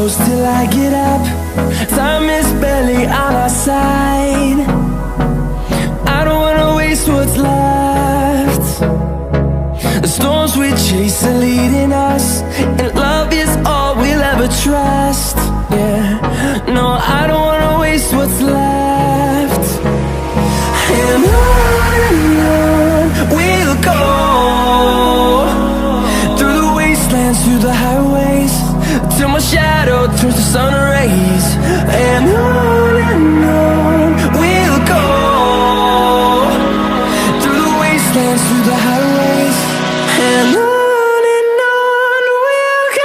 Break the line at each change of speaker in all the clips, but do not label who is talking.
close till I get up. Time is barely on our side. I don't wanna waste what's left. The storms we chase are leading us, and love is all we'll ever trust. Yeah, no, I don't wanna waste what's left. And on we'll go, through the wastelands, through the highways, till my shadow turns to sun rays. And on we'll go, through the wastelands, through the highways, and on we'll go.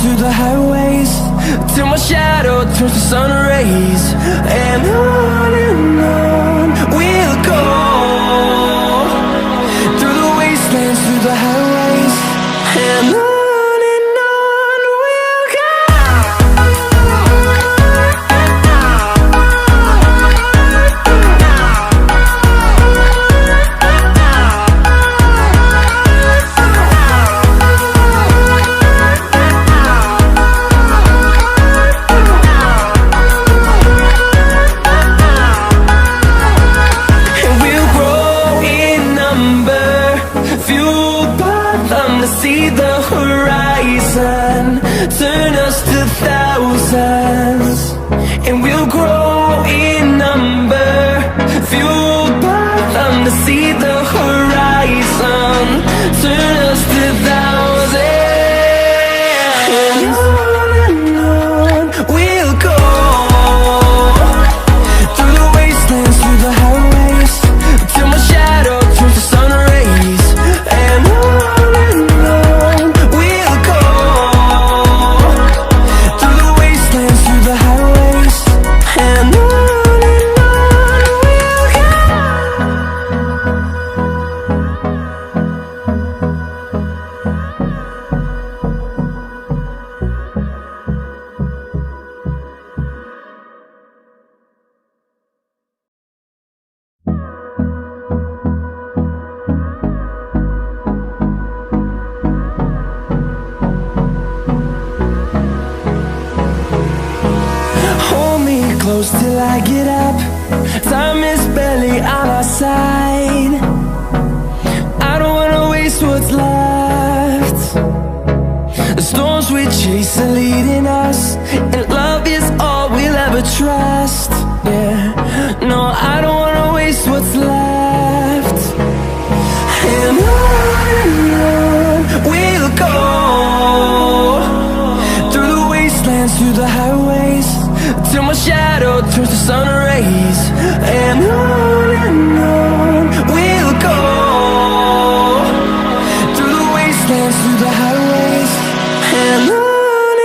Through the highways, till my shadow turns to sun rays. And on we'll go, through the wastelands, through the highways, and on we'll go. See the horizon, turn us to thousands, and we'll grow in number, fueled by them. To see the horizon, turn us to thousands, and on we'll go, through the wastelands, through the highways, till my shadow turns to sun rays. And close till I get up. Time is barely on our side. I don't wanna waste what's left. The storms we chase are leading us, and love is all we'll ever trust. Yeah, no, I don't wanna waste what's left. And on we'll go, through the wastelands, through the highways, till my shadow turns to sun rays. And on we'll go, through the wastelands, through the highways, and on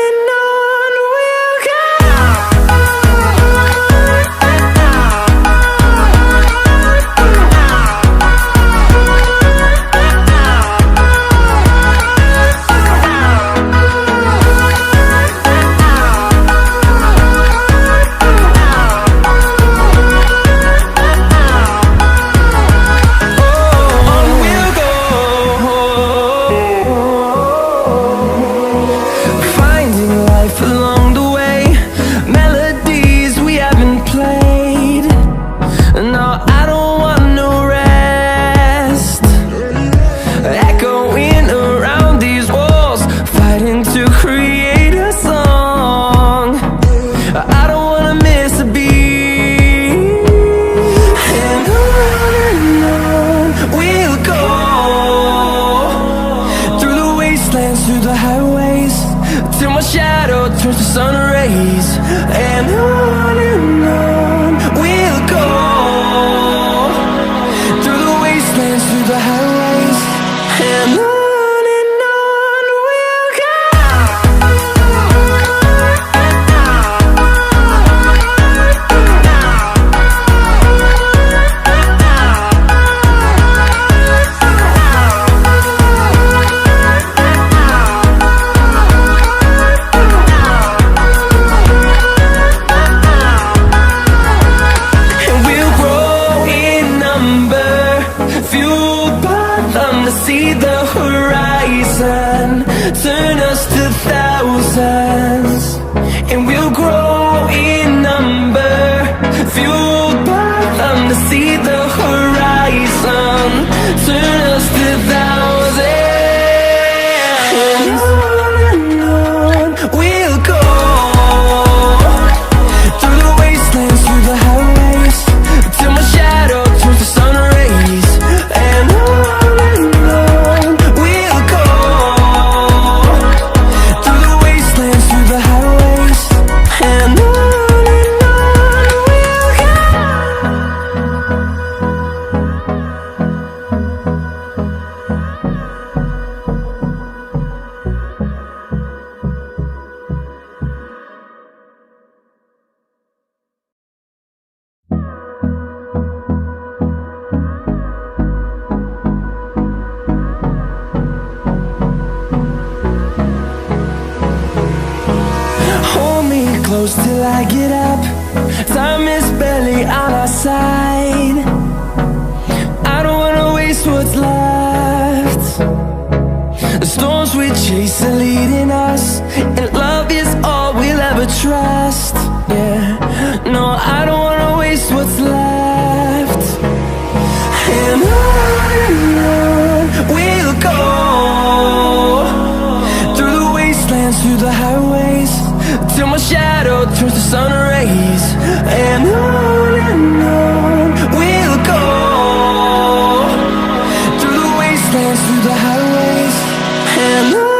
to see the horizon, turn us to thousands, and we'll grow in number, fueled by them. To see the horizon, turn us to thousands, and on we'll go, through the wastelands, through the highways, till my shadow turns to sun rays. And on we'll go, through the wastelands, through the highways, and on we'll go. Hold me close till I get up. Time is barely on our side. I don't wanna waste what's left. The storms we chase are leading us, and love is all we'll ever trust. Yeah, no, I don't wanna waste what's left. And on we'll go, through the wastelands, through the highways, till my shadow turns to sun rays. And on we'll go, through the wastelands, through the highways, and on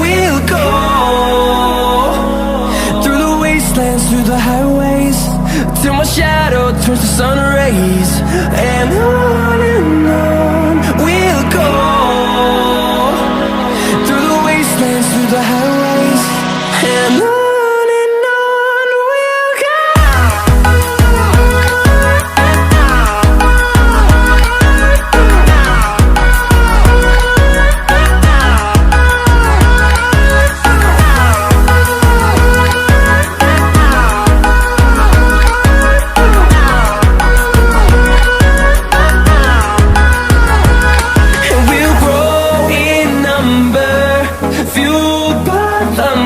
we'll go. Through the highways, till my shadow turns to sun rays. And on we'll go, through the wastelands, through the highways, and on we'll go.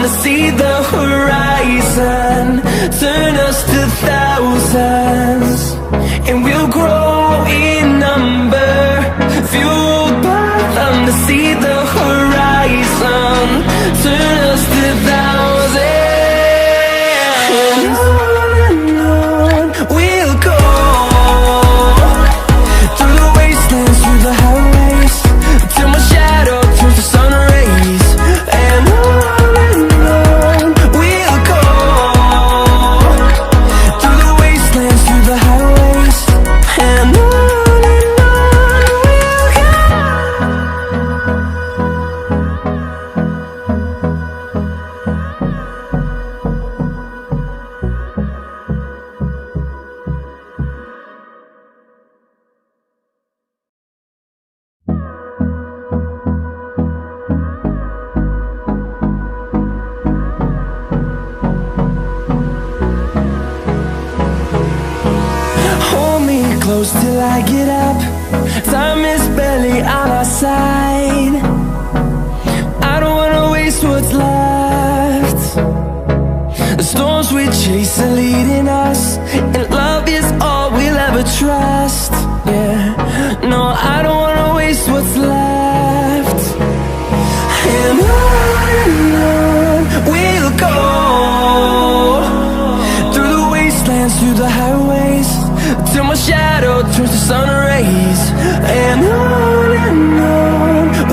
To see the horizon, turn us to thousands, and we'll grow in number, fueled by them. To see the horizon, turn us to thousands, and on we'll go, through the wastelands, through the highways, till my shadow turns to sun rays. And on close till I get up. Time is barely on our side. I don't wanna waste what's left. The storms we chase are leading us, and love is all we'll ever trust. Yeah, no, I don't wanna waste what's left. And on we'll go, turns to sun rays, and on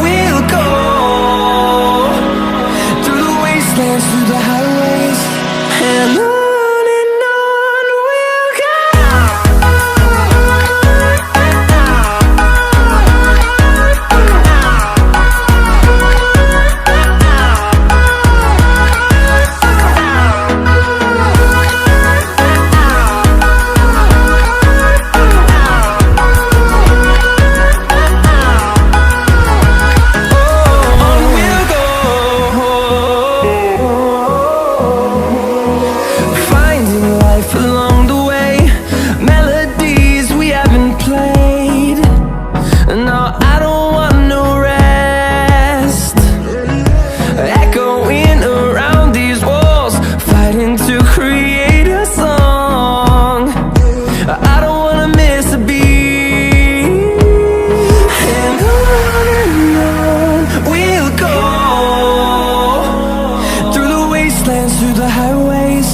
we'll go, through the wastelands, through the highways, and on we'll go. Along the way, melodies we haven't played. No, I don't want no rest, echoing around these walls, fighting to create a song. I don't wanna miss a beat, and on we'll go, through the wastelands, through the highways,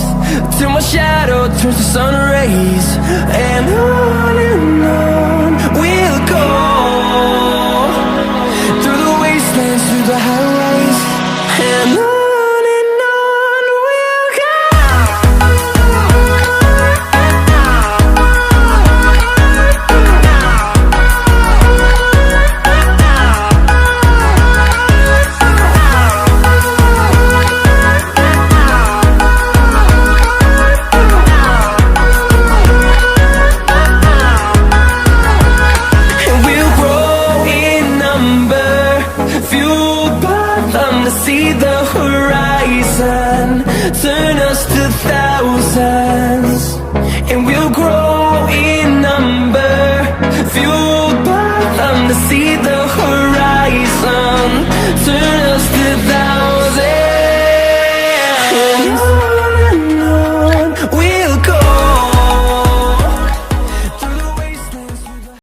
till my shadow turns to sun rays, and on we'll go, through the wastelands, through the highways, and on we'll go. To see the horizon turn us to thousands, and we'll grow